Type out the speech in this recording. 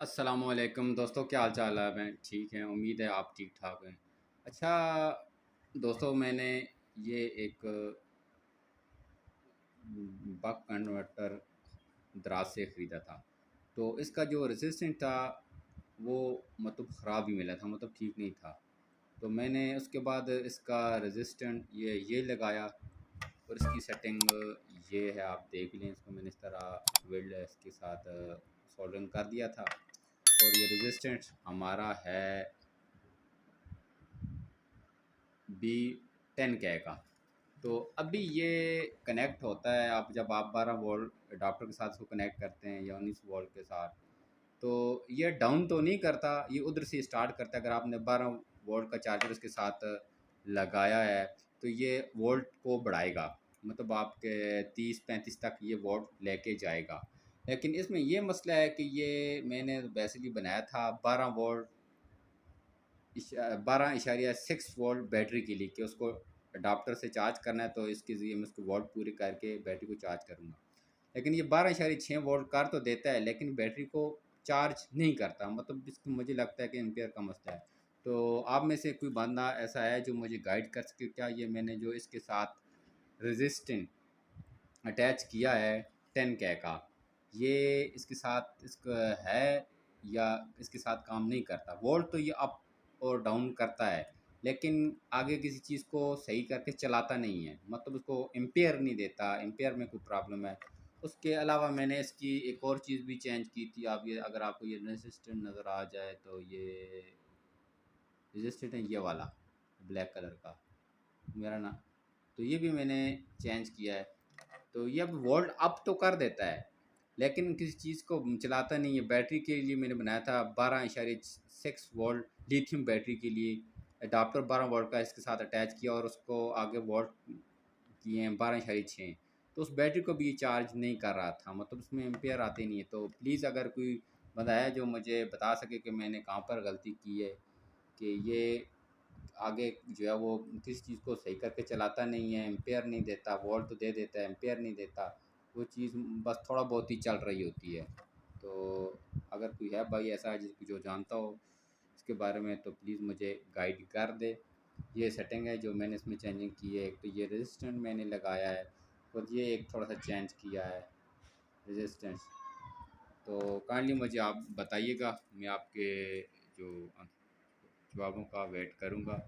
अस्सलामुअलैकुम दोस्तों, क्या हाल चाल है? मैं ठीक है, उम्मीद है आप ठीक ठाक हैं। अच्छा दोस्तों, मैंने ये एक बक कन्वर्टर दराज से ख़रीदा था। तो इसका जो रेजिस्टेंस था वो मतलब ख़राब ही मिला था, मतलब ठीक नहीं था। तो मैंने उसके बाद इसका रेजिस्टेंट ये लगाया और इसकी सेटिंग ये है, आप देख लें। इसको मैंने इस तरह वेल्ड इसके साथ सोल्डरिंग कर दिया था। और ये रेजिस्टेंस हमारा है B10K का। तो अभी ये कनेक्ट होता है, आप जब आप 12 वोल्ट अडाप्टर के साथ इसको कनेक्ट करते हैं या 19 वोल्ट के साथ, तो ये डाउन तो नहीं करता, ये उधर से स्टार्ट करता है। अगर आपने 12 वोल्ट का चार्जर इसके साथ लगाया है तो ये वोल्ट को बढ़ाएगा, मतलब आपके 30-35 तक ये वोल्ट लेके जाएगा। लेकिन इसमें ये मसला है कि ये मैंने बेसिकली बनाया था 12.6 वोल्ट बैटरी के लिए, कि उसको अडाप्टर से चार्ज करना है। तो इसके लिए मैं उसको वोल्ट पूरे करके बैटरी को चार्ज करूँगा। लेकिन ये 12.6 वोल्ट कर तो देता है, लेकिन बैटरी को चार्ज नहीं करता। मतलब इसको मुझे लगता है कि एम्पेयर का मसला है। तो आप में से कोई बंदा ऐसा है जो मुझे गाइड कर सके क्या? ये मैंने जो इसके साथ रेजिस्टेंट अटैच किया है 10K का, ये इसके साथ इसका है या इसके साथ काम नहीं करता? वोल्ट तो ये अप और डाउन करता है, लेकिन आगे किसी चीज़ को सही करके चलाता नहीं है, मतलब उसको एम्पेयर नहीं देता। एम्पेयर में कोई प्रॉब्लम है। उसके अलावा मैंने इसकी एक और चीज़ भी चेंज की थी। आप ये, अगर आपको ये रेजिस्टेंट नज़र आ जाए तो ये रेजिस्टेंट है, ये वाला ब्लैक कलर का मेरा ना, तो ये भी मैंने चेंज किया है। तो ये अब वोल्ट अप तो कर देता है, लेकिन किसी चीज़ को चलाता नहीं है। बैटरी के लिए मैंने बनाया था 12.6 वोल्ट लिथियम बैटरी के लिए, अडाप्टर 12 वोल्ट का इसके साथ अटैच किया और उसको आगे वोल्ट किए हैं 12.6। तो उस बैटरी को भी ये चार्ज नहीं कर रहा था, मतलब उसमें एम्पेयर आते नहीं है। तो प्लीज़ अगर कोई बंदा है जो मुझे बता सके कि मैंने कहाँ पर गलती की है, कि ये आगे जो है वो किसी चीज़ को सही करके चलाता नहीं है, एम्पेयर नहीं देता। वोल्ट तो दे देता है, एम्पेयर नहीं देता। वो चीज़ बस थोड़ा बहुत ही चल रही होती है। तो अगर कोई है भाई ऐसा जो जानता हो इसके बारे में, तो प्लीज़ मुझे गाइड कर दे। ये सेटिंग है जो मैंने इसमें चेंजिंग की है। एक तो ये रेजिस्टेंस मैंने लगाया है, और ये एक थोड़ा सा चेंज किया है रेजिस्टेंस। तो काइंडली मुझे आप बताइएगा, मैं आपके जो जवाबों का वेट करूँगा।